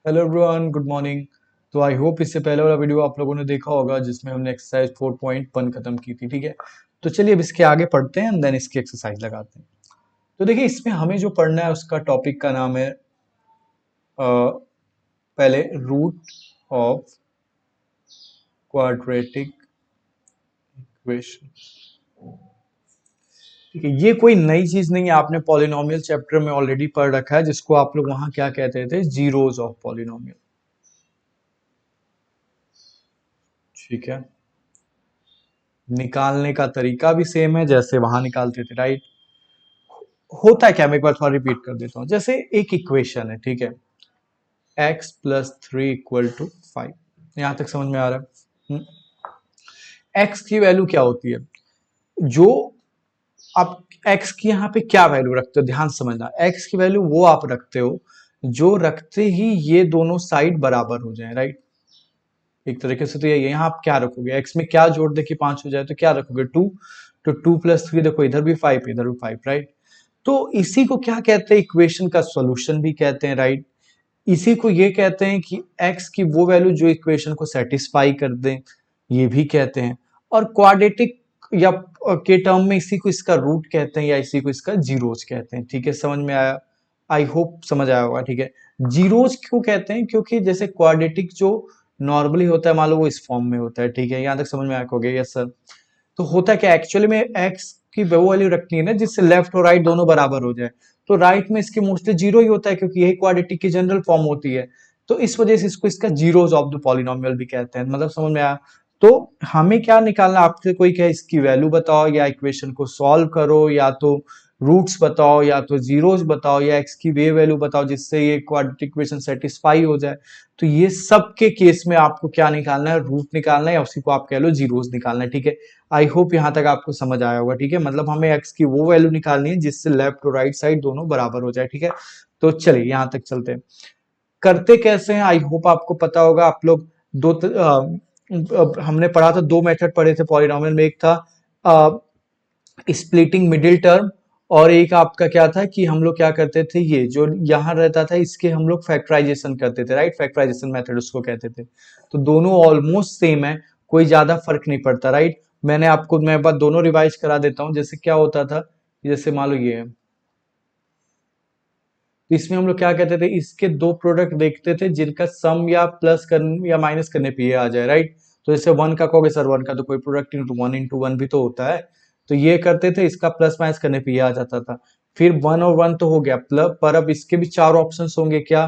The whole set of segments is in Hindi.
Hello everyone, good morning. तो आई होप इससे पहले वाला वीडियो आप लोगों ने देखा होगा जिसमें हमने एक्सरसाइज 4.1 खत्म की थी। ठीक है, तो चलिए अब इसके आगे पढ़ते हैं एंड देन इसकी एक्सरसाइज लगाते हैं। तो देखिए, इसमें हमें जो पढ़ना है उसका टॉपिक का नाम है पहले रूट ऑफ क्वाड्रेटिक इक्वेशन। ठीक है, ये कोई नई चीज नहीं है, आपने पॉलिनोमियल चैप्टर में ऑलरेडी पढ़ रखा है, जिसको आप लोग वहां क्या कहते थे, जीरोज ऑफ पॉलिनोमियल। ठीक है, निकालने का तरीका भी सेम है जैसे वहां निकालते थे, राइट। होता है क्या, मैं एक बार थोड़ा रिपीट कर देता हूँ। जैसे एक इक्वेशन है, ठीक है, x+3 = 5। यहां तक समझ में आ रहा है? x की वैल्यू क्या होती है, जो आप x की यहाँ पे क्या वैल्यू रखते हो, ध्यान समझना। x की वैल्यू वो आप रखते हो जो रखते ही ये दोनों साइड बराबर हो जाए, राइट। एक तरीके से तो ये यहाँ आप क्या रखोगे, x में क्या जोड़ दे कि 5 हो जाए, तो क्या रखोगे, 2। तो 2+3, देखो इधर भी 5 इधर भी 5, राइट। तो इसी को क्या कहते हैं, इक्वेशन का सॉल्यूशन भी कहते हैं, राइट। इसी को ये कहते हैं कि x की वो वैल्यू जो इक्वेशन को सेटिस्फाई कर दे, ये भी कहते हैं। और क्वाड्रेटिक या के टर्म में इसी को इसका रूट कहते हैं या इसी को इसका जीरोज कहते हैं। ठीक है, समझ में आया? आई होप समझ आया होगा। ठीक है, जीरोज क्यों कहते हैं, क्योंकि जैसे क्वाड्रेटिक जो नॉर्मली होता है, मान लो वो इस फॉर्म में होता है। ठीक है, यहां तक समझ में आया होगा? Yes sir. तो होता क्या, एक्चुअली में एक्स की वो वैल्यू रखनी है ना जिससे लेफ्ट और राइट दोनों बराबर हो जाए। तो राइट में इसके मोस्टली जीरो ही होता है, क्योंकि यही क्वाड्रेटिक की जनरल फॉर्म होती है। तो इस वजह से इसको इसका जीरोस ऑफ द पॉलिनोमियल भी कहते हैं। मतलब समझ में आया? तो हमें क्या निकालना, आपसे कोई कहे इसकी वैल्यू बताओ या इक्वेशन को सॉल्व करो या तो रूट्स बताओ या तो जीरोस बताओ या एक्स की वे वैल्यू बताओ जिससे ये क्वाड्रेटिक इक्वेशन सेटिस्फाई हो जाए, तो ये सब के केस में आपको क्या निकालना है, रूट निकालना है या उसी को आप कह लो जीरोस निकालना है। ठीक है, आई होप यहां तक आपको समझ आया होगा। ठीक है, मतलब हमें एक्स की वो वैल्यू निकालनी है जिससे लेफ्ट और राइट साइड दोनों बराबर हो जाए। ठीक है, तो चलिए यहां तक चलते हैं। करते कैसे हैं, आई होप आपको पता होगा। आप लोग हमने पढ़ा था, दो मेथड पढ़े थे पॉलिनोमियल में। एक था स्प्लिटिंग मिडिल टर्म, और एक आपका क्या था कि हम लोग क्या करते थे, ये जो यहाँ रहता था इसके हम लोग फैक्टराइजेशन करते थे, राइट। फैक्टराइजेशन मेथड उसको कहते थे। तो दोनों ऑलमोस्ट सेम है, कोई ज्यादा फर्क नहीं पड़ता, राइट। मैंने आपको, मैं बात दोनों रिवाइज करा देता हूँ। जैसे क्या होता था, जैसे मान लो ये है, तो इसमें हम लोग क्या कहते थे, इसके दो प्रोडक्ट देखते थे जिनका सम या प्लस करने या माइनस करने पे ये आ जाए, राइट। तो जैसे वन का कहोगे सर, वन का तो कोई प्रोडक्ट इंटू वन भी तो होता है। तो ये करते थे, इसका प्लस माइनस करने पे ये आ जाता था। फिर वन और वन तो हो गया प्लस, पर अब इसके भी चार ऑप्शन होंगे क्या,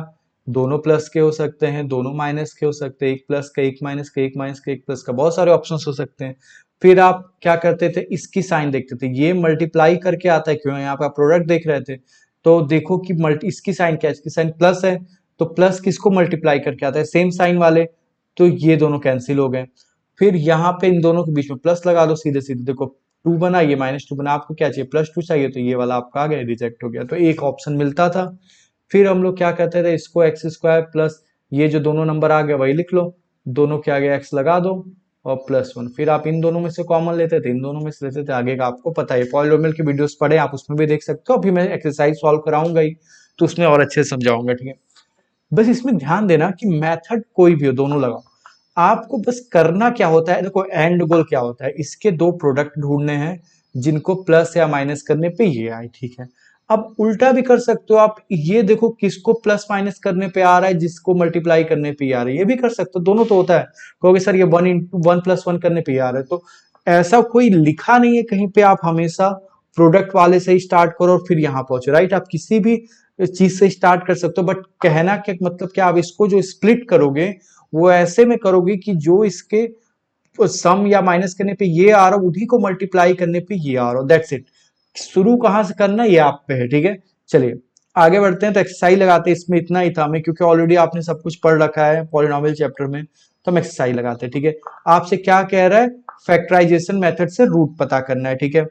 दोनों प्लस के हो सकते हैं, दोनों माइनस के हो सकते हैं, एक प्लस का एक माइनस का, एक माइनस का एक प्लस का, बहुत सारे ऑप्शन हो सकते हैं। फिर आप क्या करते थे, इसकी साइन देखते थे, ये मल्टीप्लाई करके आता है, क्यों, यहाँ पे आप प्रोडक्ट देख रहे थे। तो देखो कि मल्टी इसकी साइन क्या है, इसकी साइन प्लस है, तो प्लस किसको मल्टीप्लाई करके आता है, सेम साइन वाले। तो ये दोनों कैंसिल हो गए। फिर यहाँ पे इन दोनों के बीच में प्लस लगा दो, सीधे सीधे देखो, टू बना, ये -2 बना। आपको क्या चाहिए, +2 चाहिए, तो ये वाला आपका आ गया, रिजेक्ट हो गया। तो एक ऑप्शन मिलता था। फिर हम लोग क्या कहते थे, इसको x² प्लस ये जो दोनों नंबर आ गया वही लिख लो, दोनों के आगे x लगा दो और +1। फिर आप इन दोनों में से कॉमन लेते थे, इन दोनों में से लेते थे, आगे का आपको पता है। पॉलिनोमियल की वीडियोस पढ़े आप, उसमें भी देख सकते हो। अभी मैं एक्सरसाइज सॉल्व कराऊंगा ही, तो उसमें और अच्छे से समझाऊंगा। ठीक है, बस इसमें ध्यान देना कि मेथड कोई भी हो, दोनों लगाओ। आपको बस करना क्या होता है, देखो एंड गोल क्या होता है, इसके दो प्रोडक्ट ढूंढने हैं जिनको प्लस या माइनस करने पे ये आए। ठीक है, अब उल्टा भी कर सकते हो आप, ये देखो किसको प्लस माइनस करने पे आ रहा है, जिसको मल्टीप्लाई करने पे आ रहा है, ये भी कर सकते हो, दोनों तो होता है। कहोगे सर ये 1 + 1 करने पे आ रहा है, तो ऐसा कोई लिखा नहीं है कहीं पे, आप हमेशा प्रोडक्ट वाले से ही स्टार्ट करो और फिर यहां पहुंचो, राइट। आप किसी भी चीज से स्टार्ट कर सकते हो, बट कहना क्या मतलब, क्या आप इसको जो स्प्लिट करोगे वो ऐसे में करोगे कि जो इसके सम या माइनस करने पे ये आ रहा हो, उन्हीं को मल्टीप्लाई करने पे ये आ रहा हो, दैट्स इट। शुरू कहां से करना ये आप पे है। ठीक है, चलिए आगे बढ़ते हैं। तो एक्सरसाइज लगाते हैं, इसमें इतना ही था हमें, क्योंकि ऑलरेडी आपने सब कुछ पढ़ रखा है पॉलिनोमियल चैप्टर में। तो हम एक्सरसाइज लगाते हैं। ठीक है, आपसे क्या कह रहा है, फैक्टराइजेशन मेथड से रूट पता करना है। ठीक है,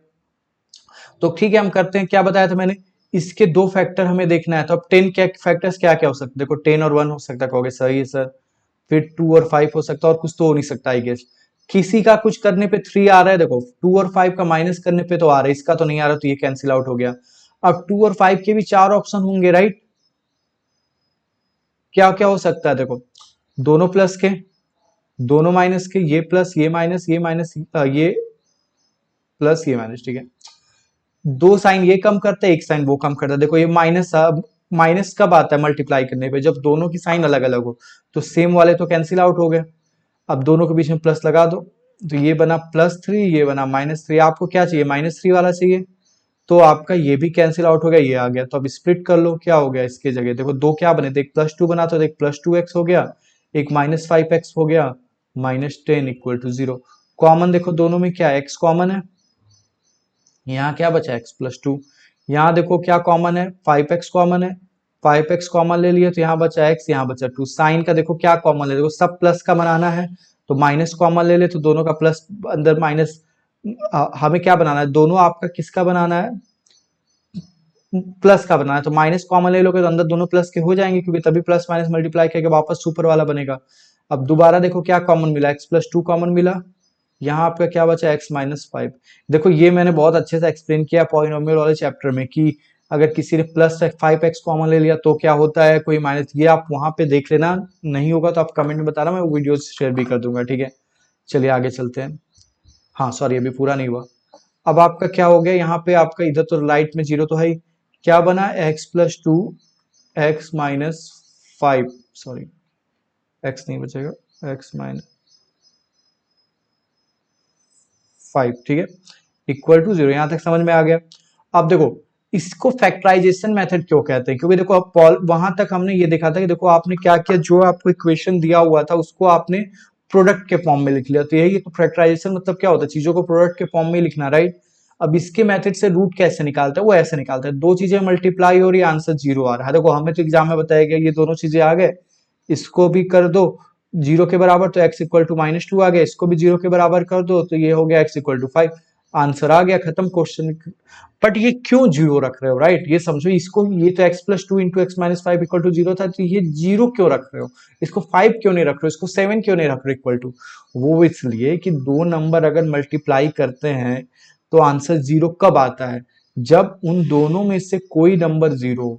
तो ठीक है हम करते हैं। क्या बताया था मैंने, इसके दो फैक्टर हमें देखना है। तो अब 10 क्या फैक्टर्स क्या क्या हो सकते हैं, देखो 10 और 1 हो सकता है, कहोगे सही है सर। फिर 2 और 5 हो सकता है, और कुछ तो हो नहीं सकता आई गेस। किसी का कुछ करने पे 3 आ रहा है, देखो 2 और 5 का माइनस करने पे तो आ रहा है, इसका तो नहीं आ रहा, तो ये कैंसिल आउट हो गया। अब 2 और 5 के भी चार ऑप्शन होंगे, राइट। क्या क्या हो सकता है देखो, दोनों प्लस के, दोनों माइनस के, ये प्लस ये माइनस, ये माइनस ये प्लस ये माइनस, ठीक है। दो साइन ये कम करते हैं, एक साइन वो कम करता है। देखो ये माइनस, माइनस कब आता है मल्टीप्लाई करने पे, जब दोनों की साइन अलग अलग हो। तो सेम वाले तो कैंसिल आउट हो गए, अब दोनों के बीच में प्लस लगा दो, तो ये बना +3, ये बना -3। आपको क्या चाहिए, -3 वाला चाहिए, तो आपका ये भी कैंसिल आउट हो गया, ये आ गया। तो अब स्प्लिट कर लो, क्या हो गया इसके जगह, देखो दो क्या बने थे, एक +2 बना तो एक +2x हो गया, एक -5x हो गया, -10 = 0। कॉमन देखो दोनों में क्या है, x कॉमन है, यहाँ क्या बचा x+2। यहाँ देखो क्या कॉमन है, 5x कॉमन है, 5x कॉमन ले लिया तो यहाँ बचा x, यहाँ बचा 2। साइन का देखो क्या कॉमन ले, देखो सब प्लस का बनाना है तो माइनस कॉमन ले ले, तो दोनों का प्लस अंदर माइनस, हमें क्या बनाना है, दोनों आपका किसका बनाना है, प्लस का बनाना है। तो माइनस कॉमन ले लोगे तो अंदर दोनों प्लस के हो जाएंगे, क्योंकि तभी प्लस माइनस मल्टीप्लाई करके वापस सुपर वाला बनेगा। अब दोबारा देखो क्या कॉमन मिला, x+2 कॉमन मिला, यहाँ आपका क्या बचा, x-5। देखो ये मैंने बहुत अच्छे से एक्सप्लेन किया पॉलिनोमियल वाले चैप्टर में कि अगर किसी ने +5x कॉमन ले लिया तो क्या होता है, कोई माइनस, ये आप वहां पे देख लेना, नहीं होगा तो आप कमेंट में बताना, मैं वीडियो शेयर भी कर दूंगा, ठीक है। चलिए आगे चलते हैं। हाँ सॉरी, अभी पूरा नहीं हुआ। अब आपका क्या हो गया, यहाँ पे आपका इधर तो राइट में 0 तो है ही, क्या बना, x+2 x-5, सॉरी x नहीं बचेगा, x-5, ठीक है, =0। यहां तक समझ में आ गया। अब देखो इसको फैक्टराइजेशन मेथड क्यों कहते हैं, क्योंकि देखो अब वहां तक हमने ये देखा था कि देखो आपने क्या किया, जो आपको इक्वेशन दिया हुआ था उसको आपने प्रोडक्ट के फॉर्म में लिख लिया, तो यही तो फैक्टराइजेशन मतलब क्या होता है, चीजों को प्रोडक्ट के फॉर्म में ही लिखना, राइट। अब इसके मेथड से रूट कैसे निकालते हैं, वो ऐसे निकालते हैं, दो चीजें मल्टीप्लाई हो रही है, आंसर 0 आ रहा है। देखो हमें तो एग्जाम में बताया गया ये दोनों चीजें आ गए, इसको भी कर दो 0 के बराबर तो x = -2 आ गया, इसको भी 0 के बराबर कर दो तो ये हो गया x = 5। आंसर आ गया, खत्म क्वेश्चन। बट ये क्यों 0 रख रहे हो, राइट, ये समझो इसको, ये तो x+2 × x-5 = 0 था, तो ये 0 क्यों रख रहे हो, इसको 5 क्यों नहीं रख रहे हो, इसको 7 क्यों नहीं रख रहे हो इक्वल टू। वो इसलिए कि दो नंबर अगर मल्टीप्लाई करते हैं तो आंसर 0 कब आता है, जब उन दोनों में से कोई नंबर 0,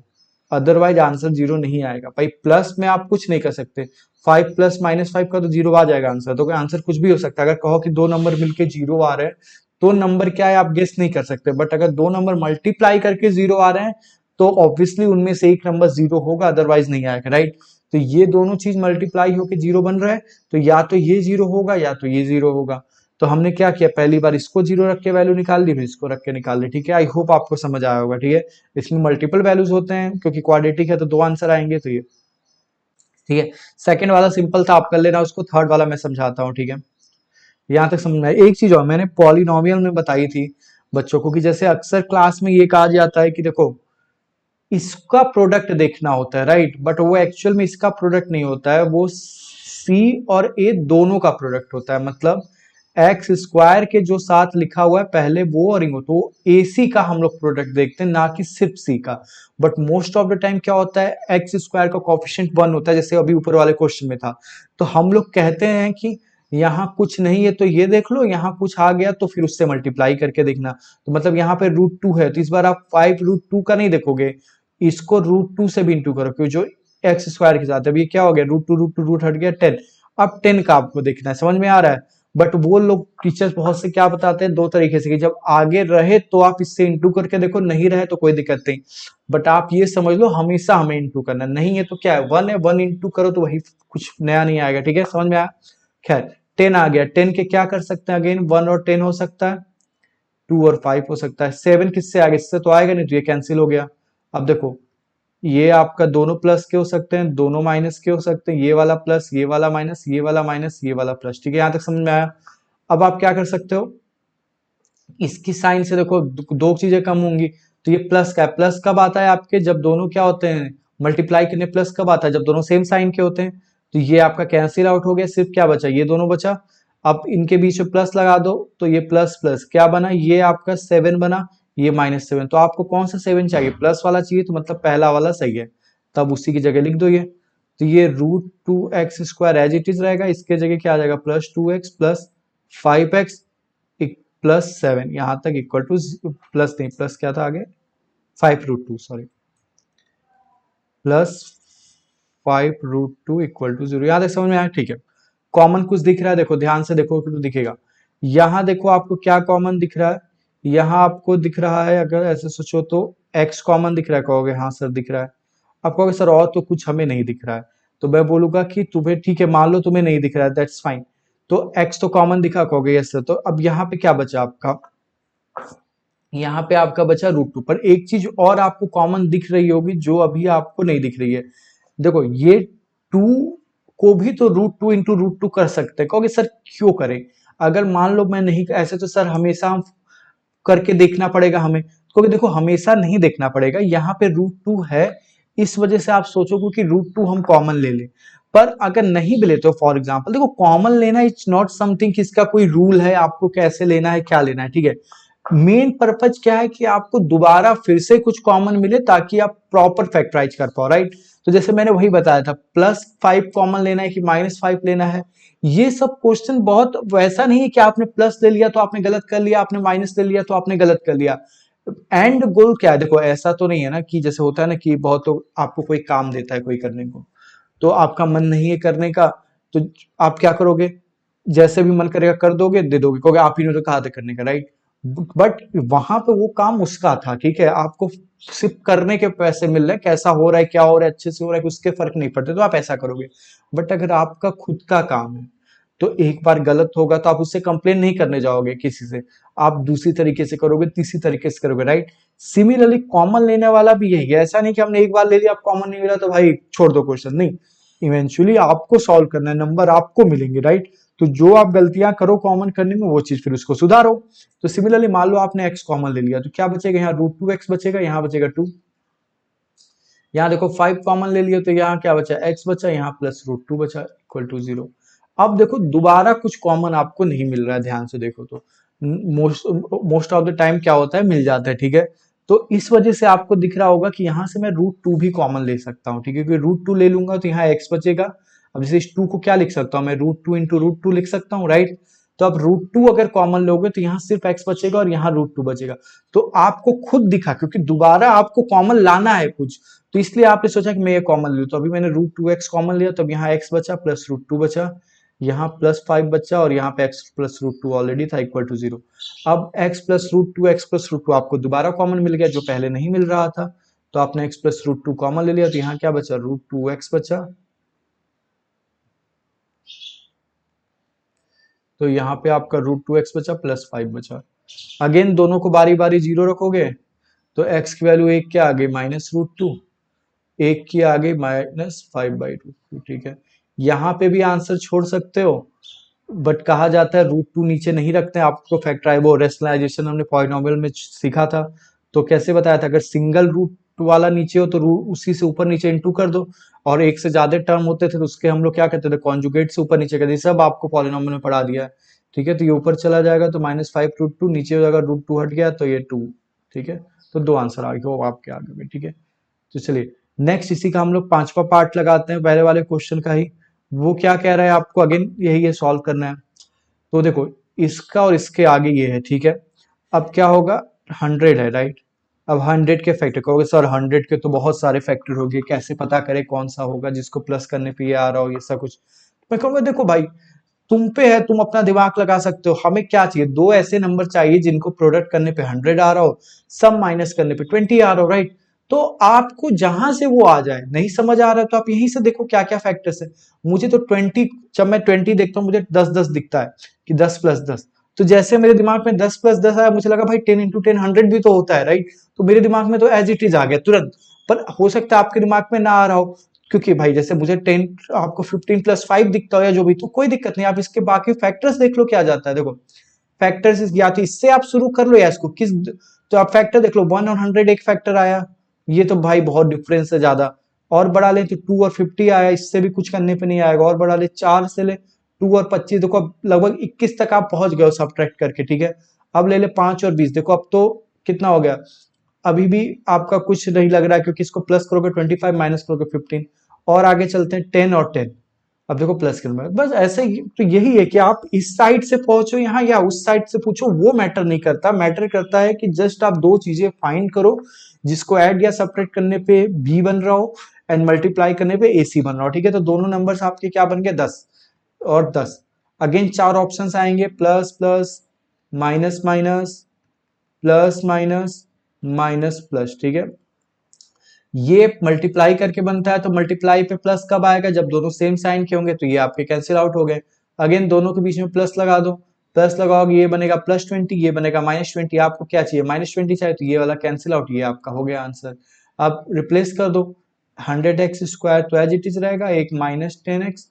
अदरवाइज आंसर 0 नहीं आएगा। भाई प्लस में आप कुछ नहीं कर सकते, 5 + -5 का तो 0 आ जाएगा आंसर, तो आंसर कुछ भी हो सकता है। अगर कहो कि दो नंबर मिलके 0 आ रहे हैं तो नंबर क्या है आप गेस नहीं कर सकते, बट अगर दो नंबर मल्टीप्लाई करके 0 आ रहे हैं तो ऑब्वियसली उनमें से एक नंबर 0 होगा, अदरवाइज नहीं आएगा, राइट। तो ये दोनों चीज मल्टीप्लाई होके 0 बन रहा है, तो या तो ये 0 होगा या तो ये 0 होगा। तो हमने क्या किया, पहली बार इसको 0 रख के वैल्यू निकाल ली, फिर इसको रख के निकाल ली, ठीक है। आई होप आपको समझ आया होगा, ठीक है। इसमें मल्टीपल वैल्यूज होते हैं क्योंकि क्वाड्रेटिक है तो दो आंसर आएंगे, तो ये ठीक है। सेकंड वाला सिंपल था, आप कर लेना उसको, थर्ड वाला मैं समझाता हूँ, ठीक है। यहां तक समझ में आया। एक चीज और मैंने पॉलिनोमियल में बताई थी बच्चों को, कि जैसे अक्सर क्लास में ये कहा जाता है कि देखो इसका प्रोडक्ट देखना होता है, राइट, बट वो एक्चुअल में इसका प्रोडक्ट नहीं होता है, वो सी और ए दोनों का प्रोडक्ट होता है। मतलब x² के जो साथ लिखा हुआ है पहले वो और इंगो, तो ए सी का हम लोग प्रोडक्ट देखते हैं, ना कि सिर्फ सी का। But most of the time क्या होता है, x² का कोफिशिएंट 1 होता है, जैसे अभी ऊपर वाले क्वेश्चन में था। तो हम लोग कहते हैं कि यहाँ कुछ नहीं है तो ये देख लो, यहाँ कुछ आ गया तो फिर उससे मल्टीप्लाई करके देखना। तो मतलब यहाँ पे √2 है तो इस बार आप 5√2 का नहीं देखोगे, इसको √2 से भी इंटू करो, क्योंकि जो x² के साथ है। अब ये क्या हो गया, √2 रूट हट गया 10। अब 10 का आपको देखना है, समझ में आ रहा है। बट वो लोग टीचर्स बहुत से क्या बताते हैं, दो तरीके से, कि जब आगे रहे तो आप इससे इंटू करके देखो, नहीं रहे तो कोई दिक्कत नहीं। बट आप ये समझ लो हमेशा हमें इंटू करना, नहीं है तो क्या है 1 है, 1 इंटू करो तो वही, कुछ नया नहीं आएगा, ठीक है, समझ में आया। खैर 10 आ गया, 10 के क्या कर सकते हैं, अगेन 1 और 10 हो सकता है, 2 और 5 हो सकता है, 7 किससे आगे, इससे तो आएगा नहीं, तो ये कैंसिल हो गया। अब देखो ये आपका दोनों प्लस के हो सकते हैं, दोनों माइनस के हो सकते हैं, ये वाला प्लस, ये वाला माइनस, ये वाला माइनस, ये वाला प्लस, ठीक है, यहां तक समझ में आया। अब आप क्या कर सकते हो, इसकी साइन से देखो दो चीजें कम होंगी, तो ये प्लस का है, प्लस कब आता है आपके, जब दोनों क्या होते हैं मल्टीप्लाई करने, प्लस कब आता है, जब दोनों सेम साइन के होते हैं। तो ये आपका कैंसिल आउट हो गया, सिर्फ क्या बचा, ये दोनों बचा। अब इनके बीच में प्लस लगा दो तो ये प्लस प्लस क्या बना, ये आपका 7 बना, ये -7। तो आपको कौन सा 7 चाहिए, प्लस वाला चाहिए, तो मतलब पहला वाला सही है, तब उसी की जगह लिख दो ये। तो ये √2x² एज इट इज रहेगा, इसके जगह क्या आ जाएगा, +2x + 5x +7, यहां तक इक्वल टू, प्लस नहीं, प्लस क्या था आगे, 5√2, सॉरी, प्लस 5√2 इक्वल टू 0। यहाँ तक समझ में आया? ठीक है। कॉमन कुछ दिख रहा है? देखो ध्यान से देखो तो दिखेगा। यहाँ देखो आपको क्या कॉमन दिख रहा है? यहाँ आपको दिख रहा है, अगर ऐसे सोचो तो x कॉमन दिख रहा है। कहोगे हाँ सर दिख रहा है। आप कहोगे सर और तो कुछ हमें नहीं दिख रहा है। तो मैं बोलूंगा कि तुम्हें ठीक है, मान लो तुम्हें नहीं दिख रहा है, दैट्स फाइन। तो x तो कॉमन दिखा, कहोगे यस सर। तो अब यहाँ पे क्या बचा आपका? यहाँ पे आपका बचा √2। पर एक चीज और आपको कॉमन दिख रही होगी जो अभी आपको नहीं दिख रही है। देखो ये 2 को भी तो √2 इंटू √2 कर सकते हैं। कहोगे सर क्यों करें? अगर मान लो मैं नहीं ऐसे, तो सर हमेशा हम करके देखना पड़ेगा हमें। क्योंकि देखो हमेशा नहीं देखना पड़ेगा, यहाँ पे √2 है, इस वजह से आप सोचोगे कि √2 हम कॉमन ले लें। पर अगर नहीं भी लेते हो, फॉर एग्जाम्पल देखो कॉमन लेना इट्स नॉट समथिंग कि इसका कोई रूल है आपको कैसे लेना है क्या लेना है, ठीक है। मेन पर्पज क्या है कि आपको दोबारा फिर से कुछ कॉमन मिले ताकि आप प्रॉपर फैक्टराइज कर पाओ, राइट। तो जैसे मैंने वही बताया था, +5 कॉमन लेना है कि -5 लेना है। ये सब क्वेश्चन बहुत वैसा नहीं है कि आपने प्लस ले लिया तो आपने गलत कर लिया, आपने माइनस ले लिया तो आपने गलत कर लिया। एंड गोल क्या है? देखो ऐसा तो नहीं है ना कि जैसे होता है ना कि बहुत लोग आपको कोई काम देता है कोई करने को, तो आपका मन नहीं है करने का, तो आप क्या करोगे? जैसे भी मन करेगा कर दोगे, दे दोगे, क्योंकि आप ही ने तो कहा था करने का, राइट। बट वहां पे वो काम उसका था, ठीक है। आपको सिर्फ करने के पैसे मिल रहे हैं, कैसा हो रहा है क्या हो रहा है अच्छे से हो रहा है उसके फर्क नहीं पड़ते, तो आप ऐसा करोगे। बट अगर आपका खुद का काम है तो एक बार गलत होगा तो आप उससे कंप्लेन नहीं करने जाओगे किसी से, आप दूसरी तरीके से करोगे, तीसरी तरीके से करोगे, राइट। सिमिलरली कॉमन लेने वाला भी यही है। ऐसा नहीं कि हमने एक बार ले लिया, आप कॉमन नहीं मिला तो भाई छोड़ दो क्वेश्चन, नहीं। इवेंचुअली आपको सॉल्व करना है, नंबर आपको मिलेंगे, राइट। तो जो आप गलतियां करो कॉमन करने में, वो चीज फिर उसको सुधारो। तो सिमिलरली मान लो आपने x कॉमन ले लिया तो क्या बचेगा? यहाँ √2x बचेगा, यहाँ बचेगा 2। यहाँ देखो 5 कॉमन ले लिया तो यहाँ क्या बचा? x बचा, यहाँ +√2 बचा इक्वल टू 0। अब देखो दोबारा कुछ कॉमन आपको नहीं मिल रहा है, ध्यान से देखो तो मोस्ट ऑफ द टाइम क्या होता है, मिल जाता है, ठीक है। तो इस वजह से आपको दिख रहा होगा कि यहाँ से मैं √2 भी कॉमन ले सकता हूँ, ठीक है, क्योंकि √2 ले लूंगा तो यहाँ x बचेगा। अब जैसे इस 2 को क्या लिख सकता हूँ मैं? √2 इंटू √2 लिख सकता हूँ, राइट। तो अब √2 अगर कॉमन लोगे तो यहाँ सिर्फ x बचेगा और यहाँ √2 बचेगा। तो आपको खुद दिखा, क्योंकि दोबारा आपको कॉमन लाना है कुछ, तो इसलिए आपने सोचा कि मैं ये कॉमन लूँ। तो अभी मैंने √2x कॉमन लिया, तब यहाँ x बचा प्लस √2 बचा, यहाँ +5 बचा और यहाँ पे x प्लस √2 ऑलरेडी था इक्वल टू 0। अब x प्लस √2 आपको दोबारा कॉमन मिल गया जो पहले नहीं मिल रहा था। तो आपने x प्लस √2 कॉमन ले लिया, तो यहाँ क्या बचा? √2x बचा। तो यहाँ पे आपका √2x बचा +5 बचा। अगेन दोनों को बारी बारी 0 रखोगे तो x की वैल्यू एक क्या आ गई? -√2। एक की आ गई -5/√2, ठीक है। यहाँ पे भी आंसर छोड़ सकते हो, बट कहा जाता है √2 नीचे नहीं रखते हैं। आपको फैक्टराइज वो रेशनलाइजेशन हमने पॉलिनोमियल में सीखा था, तो कैसे बताया था? अगर सिंगल रूट वाला नीचे हो तो उसी से ऊपर नीचे इंटू कर दो, और एक से ज्यादा टर्म होते थे तो उसके हम लोग क्या कहते थे? कॉन्जुगेट से ऊपर नीचे करते। सब आपको पॉलिनोमियल में पढ़ा दिया है, ठीक है। तो ये ऊपर चला जाएगा तो -5√2, नीचे हो जाएगा √2 हट गया तो ये 2, ठीक है। तो दो आंसर आ गए वो आपके आगे में, ठीक है। तो चलिए नेक्स्ट इसी का हम लोग पांचवा पार्ट लगाते हैं पहले वाले क्वेश्चन का ही। वो क्या कह रहा है आपको? अगेन यही है, सॉल्व करना है। तो देखो इसका और इसके आगे ये है, ठीक है। अब क्या होगा? 100 है, राइट। अब 100 के फैक्टर, कहोगे सर 100 के तो बहुत सारे फैक्टर हो गए, कैसे पता करें कौन सा होगा जिसको प्लस करने पे ये आ रहा हो, ये सब कुछ। मैं कहूंगा देखो भाई, तुम पे है, तुम अपना दिमाग लगा सकते हो। हमें क्या चाहिए? दो ऐसे नंबर चाहिए जिनको प्रोडक्ट करने पे 100 आ रहा हो, सम माइनस करने पे 20 आ रहा हो, राइट। तो आपको जहां से वो आ जाए, नहीं समझ आ रहा है तो आप यहीं से देखो क्या क्या फैक्टर्स है। मुझे तो 20, जब मैं 20 देखता हूँ मुझे 10-10 दिखता है कि 10+10। तो जैसे मेरे दिमाग में 10+10 आया, मुझे लगा भाई 10 × 10 100 भी तो होता है, राइट। तो मेरे दिमाग में तो एज इट इज आ गया तुरंत। पर हो सकता है आपके दिमाग में ना आ रहा हो, क्योंकि भाई जैसे मुझे 10, आपको 15+5 दिखता हो या जो भी, तो कोई दिक्कत नहीं, आप इसके बाकी फैक्टर्स देख लो क्या जाता है। देखो फैक्टर्स या तो इससे आप शुरू कर लो या इसको किस, तो आप फैक्टर देख लो 1 और 100 एक फैक्टर आया, ये तो भाई बहुत डिफरेंस है ज्यादा। और बढ़ा ले तो 2 और 50 आया, इससे भी कुछ करने पे नहीं आएगा। और बढ़ा ले 4 से ले 2 और 25, देखो अब लगभग 21 तक आप पहुंच गए हो सब्ट्रैक्ट करके, ठीक है। अब ले ले 5 और 20, देखो अब तो कितना हो गया? अभी भी आपका कुछ नहीं लग रहा है, क्योंकि इसको प्लस करोगे 25, माइनस करोगे 15। और आगे चलते हैं 10 और 10। अब देखो प्लस के नंबर बस ऐसे ही, तो यही है कि आप इस साइड से पहुंचो यहाँ या उस साइड से पूछो, वो मैटर नहीं करता। मैटर करता है कि जस्ट आप दो चीजें फाइंड करो जिसको ऐड या सब्ट्रैक्ट करने पे बी बन रहा हो एंड मल्टीप्लाई करने पे एसी बन रहा हो। ठीक है, तो दोनों नंबर्स आपके क्या बन गए 10 और 10। अगेन चार ऑप्शंस आएंगे, plus plus, minus minus, plus minus, minus plus. ठीक है, ये मल्टीप्लाई करके बनता है, तो मल्टीप्लाई पे प्लस कब आएगा, जब दोनों सेम साइन के होंगे, तो ये आपके कैंसिल आउट हो गए। अगेन दोनों के बीच में प्लस लगा दो, प्लस लगाओगे ये बनेगा +20, ये बनेगा -20। आपको क्या चाहिए, -20 चाहिए, तो ये वाला कैंसिल आउट, ये आपका हो गया आंसर। अब रिप्लेस कर दो 100x² तो एज इट इज रहेगा, एक -10x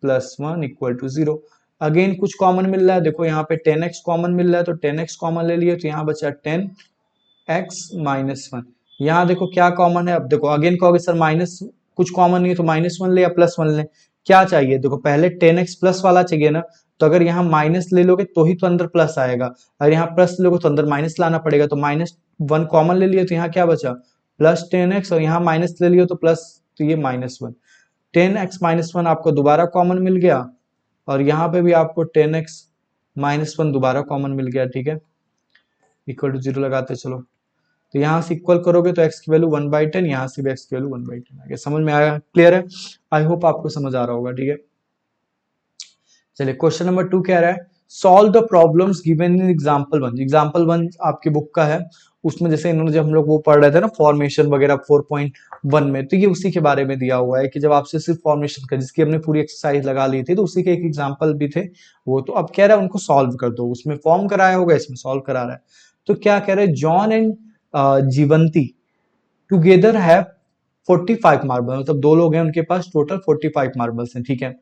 plus 1 equal to 0। Again कुछ कॉमन मिल रहा है, देखो यहाँ पे 10x कॉमन मिल रहा है, तो 10x कॉमन ले लिए, तो यहाँ बचा 10x-1। यहाँ देखो क्या कॉमन है, अब देखो अगेन कहोगे सर माइनस कुछ कॉमन नहीं है, तो -1 ले या +1 ले, क्या चाहिए, देखो पहले 10x प्लस वाला चाहिए ना, तो अगर यहाँ माइनस ले लोगे तो ही तो अंदर प्लस आएगा, अगर यहाँ प्लस लोगे तो अंदर माइनस लाना पड़ेगा, तो -1 कॉमन ले लिए, तो यहाँ क्या बचा +10x, और यहाँ माइनस ले लियो तो प्लस, तो ये -1। 10x-1 आपको दोबारा कॉमन मिल गया, और यहाँ पे भी आपको 10x-1 दोबारा कॉमन मिल गया। ठीक है, इक्वल टू 0 लगाते चलो, तो यहाँ से इक्वल करोगे तो x की वैल्यू 1/10, यहाँ से भी x की वैल्यू 1/10 आ गया। समझ में आया, क्लियर है, आई होप आपको समझ आ रहा होगा। ठीक है, चलिए क्वेश्चन नंबर 2 कह रहा है solve the problems given in example 1। Example 1 आपकी बुक का है, उसमें जैसे इन्होंने जब हम लोग वो पढ़ रहे थे ना फॉर्मेशन वगैरह 4.1 में, तो ये उसी के बारे में दिया हुआ है कि जब आपसे सिर्फ फॉर्मेशन का, जिसकी हमने पूरी एक्सरसाइज लगा ली थी, तो उसी के एक एग्जाम्पल भी थे वो, तो अब कह रहा है उनको सॉल्व कर दो। उसमें फॉर्म कराया होगा, इसमें सॉल्व करा रहा है। तो क्या कह रहे हैं, John and Jeevanti together have 45 marble, मतलब दो लोग हैं उनके पास टोटल 45 मार्बल्स हैं। ठीक है,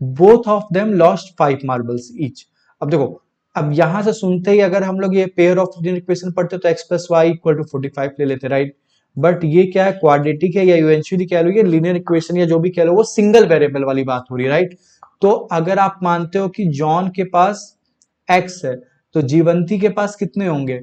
both of them lost 5 marbles each. अब देखो, अब यहां से सुनते ही अगर हम लोग ये पेयर ऑफ इक्वेशन पढ़ते तो x + y = 45 ले लेते, राइट। बट ये क्या है, क्वाड्रेटिक है या इवेंचुअली कह लो, ये लीनियर इक्वेशन या जो भी कह लो, वो सिंगल वेरिएबल वाली बात हो रही है, राइट। तो अगर आप मानते हो कि जॉन के पास x है, तो जीवंती के पास कितने होंगे,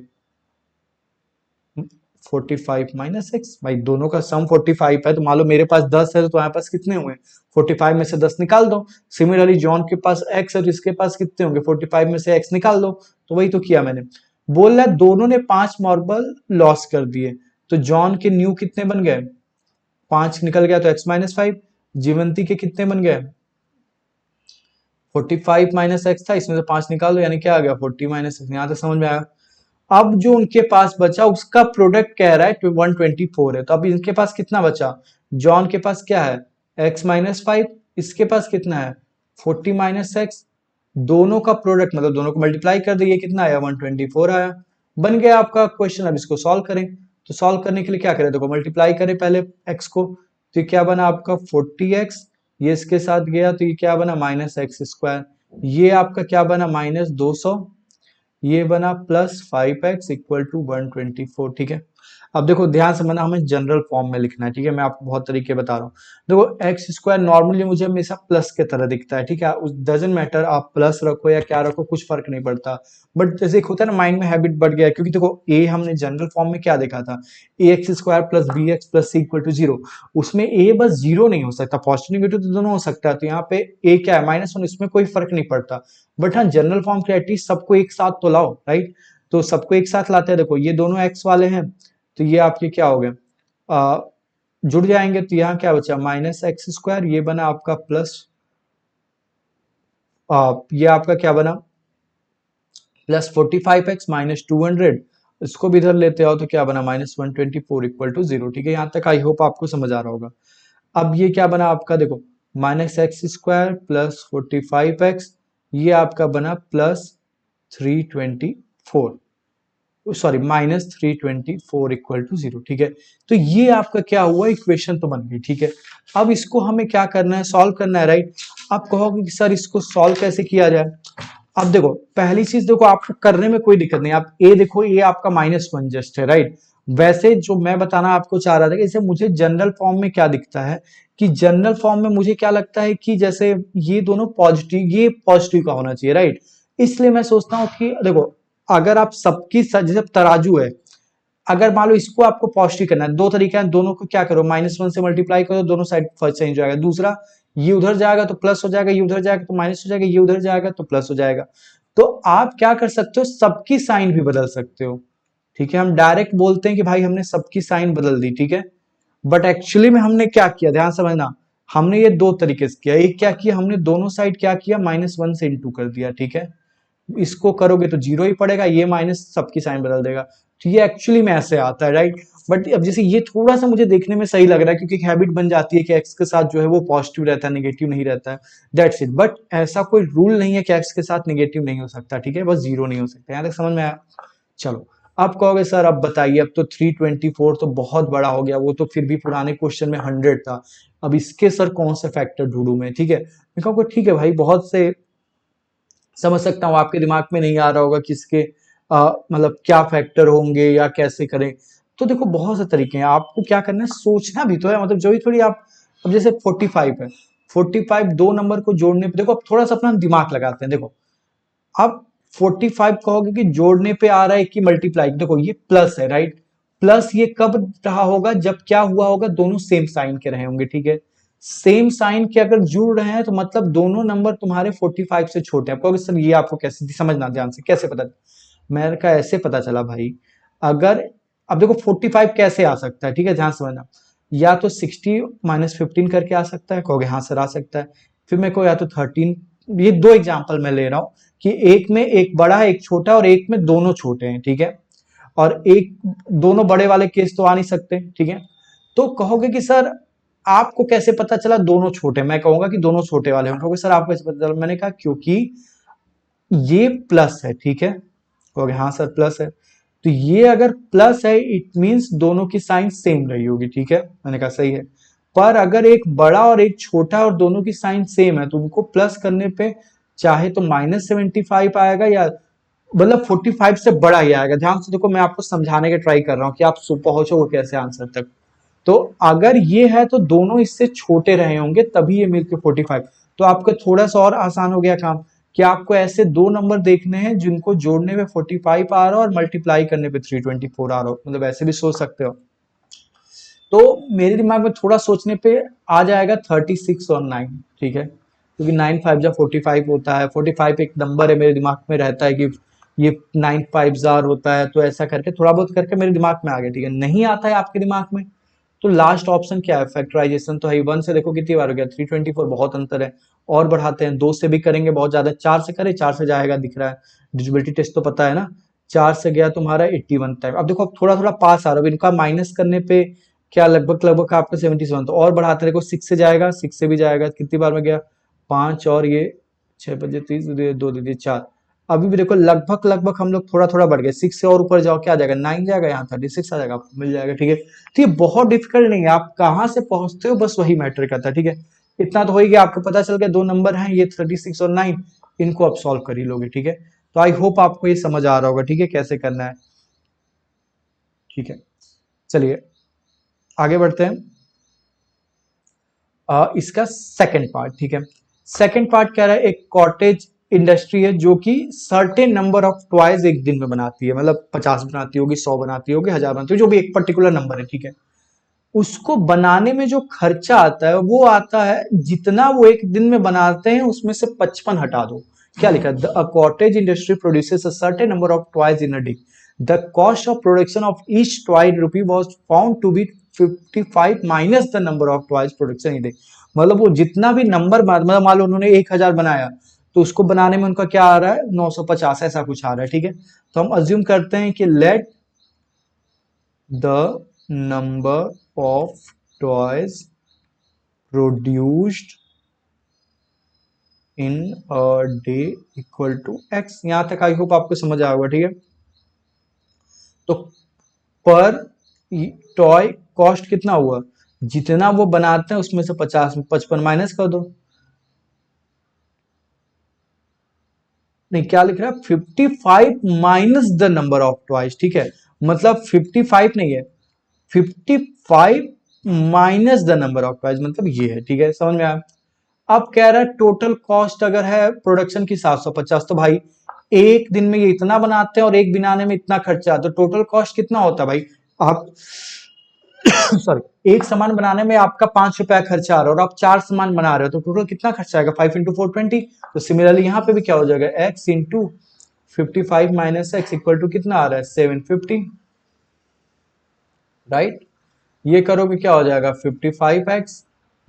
45 - x। भाई दोनों का सम 45 है, तो मान लो मेरे पास 10 है, तो तुम्हारे पास कितने हुए, 45 में से 10 निकाल दो। सिमिलरली जॉन के पास x है, तो इसके पास कितने होंगे, 45 में से x निकाल दो। तो वही तो किया मैंने। बोल रहा है दोनों ने 5 मार्बल लॉस कर दिए, तो जॉन के न्यू कितने बन गए, 5 निकल गया तो x - 5। जीवंती के कितने बन गए, 45 - x था, इसमें से 5 निकाल दो, यानी क्या आ गया 40 - x। यहां तक समझ में आया। अब जो उनके पास बचा उसका प्रोडक्ट कह रहा है 124 है, तो अब इनके पास कितना बचा, जॉन के पास क्या है x - 5, इसके पास कितना है 40 - x। दोनों का प्रोडक्ट मतलब दोनों को मल्टीप्लाई कर दिए, कितना आया 124 आया। बन गया आपका क्वेश्चन। अब इसको सॉल्व करें, तो सॉल्व करने के लिए क्या करें, देखो मल्टीप्लाई करें पहले x को, तो क्या बना आपका 40x, ये इसके साथ गया तो ये क्या बना -x², ये आपका क्या बना -200, ये बना +5x = 124। ठीक है, अब देखो ध्यान से, मैंने हमें जनरल फॉर्म में लिखना है। ठीक है, मैं आपको बहुत तरीके बता रहा हूँ। देखो x² नॉर्मली मुझे हमेशा प्लस के तरह दिखता है। ठीक है, डजंट मैटर आप प्लस रखो या क्या रखो, कुछ फर्क नहीं पड़ता। बट जैसे एक होता है ना, माइंड में हैबिट बढ़ गया है, क्योंकि देखो ए हमने जनरल फॉर्म में क्या देखा था, ax² + bx + c = 0। उसमें ए बस 0 नहीं हो सकता, पॉजिटिव नेगेटिव तो दोनों हो सकता है, तो यहाँ पे ए क्या है -1, इसमें कोई फर्क नहीं पड़ता। बट हाँ, जनरल फॉर्म के एटलीस्ट सबको एक साथ तो लाओ, राइट। तो सबको एक साथ लाते हैं, देखो ये दोनों x वाले हैं, तो ये आपके क्या हो गए, जुड़ जाएंगे, तो यहाँ क्या बचा -x², ये बना आपका प्लस, ये आपका क्या बना +45x - 200, इसको भी इधर लेते आओ, तो क्या बना -124 = 0। ठीक है, यहाँ तक आई होप आपको समझ आ रहा होगा। अब ये क्या बना आपका, देखो -x² + 45x, ये आपका बना +324, सॉरी -324 = 0। ठीक है, तो ये आपका क्या हुआ, इक्वेशन तो बन गई। ठीक है, अब इसको हमें क्या करना है, सॉल्व करना है, राइट। आप कहोगे कि सर इसको सॉल्व कैसे किया जाए। अब देखो पहली चीज, देखो आपको करने में कोई दिक्कत नहीं, आप ए देखो, ये आपका -1 जस्ट है, राइट। वैसे जो मैं बताना आपको चाह रहा था कि जैसे मुझे जनरल फॉर्म में क्या दिखता है, कि जनरल फॉर्म में मुझे क्या लगता है कि जैसे ये दोनों पॉजिटिव, ये पॉजिटिव का होना चाहिए, राइट। इसलिए मैं सोचता हूँ कि देखो अगर आप सबकी जैसे तराजू है, अगर मान लो इसको आपको पॉजिटिव करना है, दो तरीका है, दोनों को क्या करो, -1 से मल्टीप्लाई करो, दोनों साइड फर्स्ट चेंज हो जाएगा। दूसरा, ये उधर जाएगा तो प्लस हो जाएगा, ये उधर जाएगा तो माइनस हो जाएगा, ये उधर जाएगा तो प्लस हो जाएगा। तो आप क्या कर सकते हो, सबकी साइन भी बदल सकते हो, ठीक है। हम डायरेक्ट बोलते हैं कि भाई हमने सबकी साइन बदल दी, ठीक है, बट एक्चुअली में हमने क्या किया, ध्यान समझना, हमने ये दो तरीके से किया। एक क्या किया, हमने दोनों साइड क्या किया, -1 से इंटू कर दिया, ठीक है। इसको करोगे तो 0 ही पड़ेगा, ये माइनस सबकी साइन बदल देगा। तो ये एक्चुअली में ऐसे आता है, राइट। बट अब जैसे ये थोड़ा सा मुझे देखने में सही लग रहा है, क्योंकि एक हैबिट बन जाती है कि एक्स के साथ जो है वो पॉजिटिव रहता है, नेगेटिव नहीं रहता है, दैट्स इट। बट ऐसा कोई रूल नहीं है कि एक्स के साथ नेगेटिव नहीं हो सकता, ठीक है, बस 0 नहीं हो सकता। यहाँ तक समझ में आया। चलो, अब कहोगे सर अब बताइए, अब तो 324 तो बहुत बड़ा हो गया, वो तो फिर भी पुराने क्वेश्चन में 100 था, अब इसके सर कौन से फैक्टर ढूंढूं मैं, ठीक है। मैं कहूँगा ठीक है भाई, बहुत से समझ सकता हूँ आपके दिमाग में नहीं आ रहा होगा कि इसके मतलब क्या फैक्टर होंगे या कैसे करें। तो देखो बहुत से तरीके हैं, आपको क्या करना है, सोचना भी तो है, मतलब जो ही थोड़ी आप, अब जैसे 45 है, 45 दो नंबर को जोड़ने पे, देखो अब थोड़ा सा अपना दिमाग लगाते हैं। देखो अब 45 कहोगे कि जोड़ने पे आ रहा है कि मल्टीप्लाई, देखो ये प्लस है, राइट। प्लस ये कब रहा होगा, जब क्या हुआ होगा, दोनों सेम साइन के रहे होंगे, ठीक है। सेम साइन के अगर जुड़ रहे हैं तो मतलब दोनों नंबर तुम्हारे 45 से छोटे हैं। आपको सर ये आपको कैसे समझना, ध्यान से कैसे पता, मैंने कहा ऐसे पता चला भाई, अगर अब देखो 45 कैसे आ सकता है, ठीक है, ध्यान समझना, या तो 60 -15 करके आ सकता है, कहोगे हाँ सर आ सकता है। फिर मेरे को या तो 13, ये दो एग्जाम्पल मैं ले रहा हूं कि एक में एक बड़ा है एक छोटा है, और एक में दोनों छोटे हैं, ठीक है, और एक दोनों बड़े वाले केस तो आ नहीं सकते, ठीक है। तो कहोगे कि सर आपको कैसे पता चला दोनों छोटे, मैं कहूंगा कि दोनों छोटे वाले हैं, कहोगे सर आपको कैसे पता चला, मैंने कहा क्योंकि ये प्लस है, ठीक है, कहोगे हाँ सर प्लस है, तो ये अगर प्लस है इट मींस दोनों की साइन सेम रही होगी, ठीक है, मैंने कहा सही है। पर अगर एक बड़ा और एक छोटा और दोनों की साइन सेम है तो उनको प्लस करने पे चाहे तो -75 आएगा या मतलब 45 से बड़ा ही आएगा। ध्यान से देखो, मैं आपको समझाने के ट्राई कर रहा हूँ कि आप पहुंचोगे कैसे आंसर तक। तो अगर ये है तो दोनों इससे छोटे रहे होंगे तभी ये मिलके 45। तो आपका थोड़ा सा और आसान हो गया काम कि आपको ऐसे दो नंबर देखने हैं जिनको जोड़ने में 45 आ रहा हो और मल्टीप्लाई करने पे 324 आ रहा हो, मतलब ऐसे भी सोच सकते हो। तो मेरे दिमाग में थोड़ा सोचने पे आ जाएगा 36 और 9, ठीक है, क्योंकि 9 5 जा 45 होता है, 45 एक नंबर है, मेरे दिमाग में रहता है कि ये 9 5 जार होता है, तो ऐसा करके थोड़ा बहुत करके मेरे दिमाग में आ गया, ठीक है। नहीं आता है आपके दिमाग में तो लास्ट ऑप्शन क्या है, फैक्टराइजेशन तो है। 1 से देखो कितनी बार हो गया, 324, बहुत अंतर है, और बढ़ाते हैं, 2 से भी करेंगे बहुत ज्यादा, 4 से करें, 4 से जाएगा दिख रहा है, डिजिबिलिटी टेस्ट तो पता है ना, 4 से गया तुम्हारा 81 टाइम। अब देखो अब थोड़ा थोड़ा पास आ रहा है, इनका माइनस करने पे क्या लगभग लगभग आपका 77, तो और बढ़ाते देखो 6 से जाएगा, 6 से भी जाएगा, कितनी बार में गया 5, और ये 6 बजे 30 2 दीजिए 4, अभी भी देखो लगभग लगभग हम लोग थोड़ा थोड़ा बढ़ गए, 6 से और ऊपर जाओ क्या आ जाएगा, 9 जाएगा, यहाँ 36 आ जाएगा, आपको मिल जाएगा, ठीक है। तो ये बहुत डिफिकल्ट नहीं है, आप कहाँ से पहुंचते हो बस वही मैटर करता है, ठीक है। इतना तो हो ही गया, आपको पता चल गया दो नंबर हैं ये 36 और 9, इनको आप सॉल्व कर ही लोगे, ठीक है। तो आई होप आपको ये समझ आ रहा होगा, ठीक है, कैसे करना है, ठीक है। चलिए आगे बढ़ते हैं। इसका सेकंड पार्ट, ठीक है। सेकंड पार्ट कह रहा है एक कॉटेज इंडस्ट्री है जो कि सर्टेन नंबर ऑफ टॉयज एक दिन में बनाती है, मतलब 50 बनाती होगी, 100 बनाती होगी, 1000 बनाती होगी, जो भी एक पर्टिकुलर नंबर है, ठीक है। उसको बनाने में जो खर्चा आता है वो आता है जितना वो एक दिन में बनाते हैं उसमें से 55 हटा दो। क्या लिखा है, a cottage industry produces a certain number of toys in a day, the cost of production of each toy rupee was found to be 55 minus the number of toys production in day. मतलब वो जितना भी नंबर, मतलब मान लो उन्होंने 1000 बनाया तो उसको बनाने में उनका क्या आ रहा है 950 ऐसा कुछ आ रहा है, ठीक है। तो हम अज्यूम करते हैं कि let the number of toys produced in a day equal to x। यहां तक आई होप आपको समझ आया होगा, ठीक है। तो पर टॉय कॉस्ट कितना हुआ, जितना वो बनाते हैं उसमें से 55 माइनस कर दो, नहीं क्या लिख रहा है 55 minus the number of toys, ठीक है, मतलब 55 नहीं है 55 minus the number of toys, मतलब ये है, ठीक है, समझ में आया। अब कह रहा है टोटल कॉस्ट अगर है प्रोडक्शन की 750, तो भाई एक दिन में ये इतना बनाते हैं और एक बनाने में इतना खर्चा, तो टोटल कॉस्ट कितना होता है भाई आप सॉरी, एक सामान बनाने में आपका 5 रुपया खर्चा आ रहा है और आप 4 सामान बना रहे हो तो टोटल कितना खर्चा आएगा? 5 × 4 20। तो सिमिलरली यहाँ पे भी क्या हो जाएगा? x × 55 - x इक्वल टू कितना आ रहा है? 750, राइट। ये करोगे क्या हो जाएगा? 55x -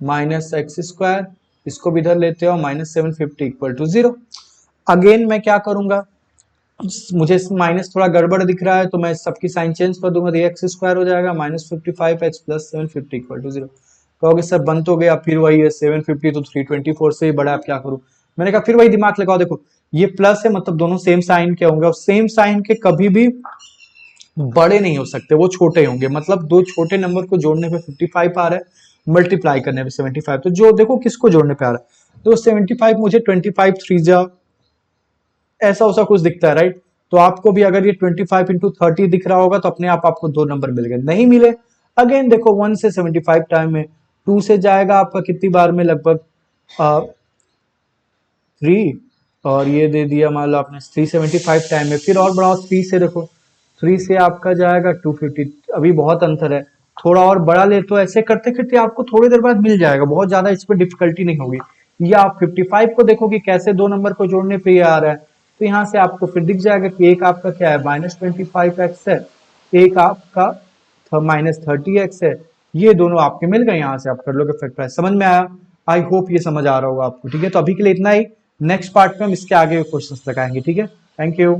x², इसको भी इधर लेते हो, -750 इक्वल टू 0। अगेन मैं क्या करूंगा, मुझे माइनस थोड़ा गड़बड़ दिख रहा है तो मैं सबकी साइन चेंज कर दूंगा, तो x² हो जाएगा -55x + 750 इक्वल टू 0। कहोगे सर बन तो गया, फिर वही है 750 तो 324 से ही बड़ा, आप क्या करूं? मैंने कहा फिर वही दिमाग लगाओ, देखो ये प्लस है मतलब दोनों सेम साइन के होंगे और सेम साइन के कभी भी बड़े नहीं हो सकते, वो छोटे होंगे। मतलब दो छोटे नंबर को जोड़ने पे 55 आ रहा है, मल्टीप्लाई करने पे 75, तो जो देखो किसको जोड़ने पे आ रहा है, तो 75 मुझे 25 3 जा ऐसा वैसा कुछ दिखता है, राइट। तो आपको भी अगर ये 25 × 30 दिख रहा होगा तो अपने आप आपको 2 नंबर मिल गए। नहीं मिले, अगेन देखो 1 से 75 टाइम में 2 से जाएगा आपका कितनी बार में? लगभग 3, और ये दे दिया मान लो आपने 375 टाइम में। फिर और बढ़ाओ 3 से, देखो 3 से आपका जाएगा 250, अभी बहुत अंतर है। थोड़ा और बड़ा ले तो ऐसे करते करते आपको थोड़ी देर बाद मिल जाएगा, बहुत ज्यादा इस पर डिफिकल्टी नहीं होगी। या आप 55 को देखो कि कैसे 2 नंबर को जोड़ने पे ये आ रहा है, तो यहाँ से आपको फिर दिख जाएगा कि एक आपका क्या है -25x है, एक आपका -30x है। ये दोनों आपके मिल गए, यहाँ से आप कर लोगे फैक्टराइज। समझ में आया? आई होप ये समझ आ रहा होगा आपको। ठीक है, तो अभी के लिए इतना ही। नेक्स्ट पार्ट में हम इसके आगे क्वेश्चंस लगाएंगे। ठीक है, थैंक यू।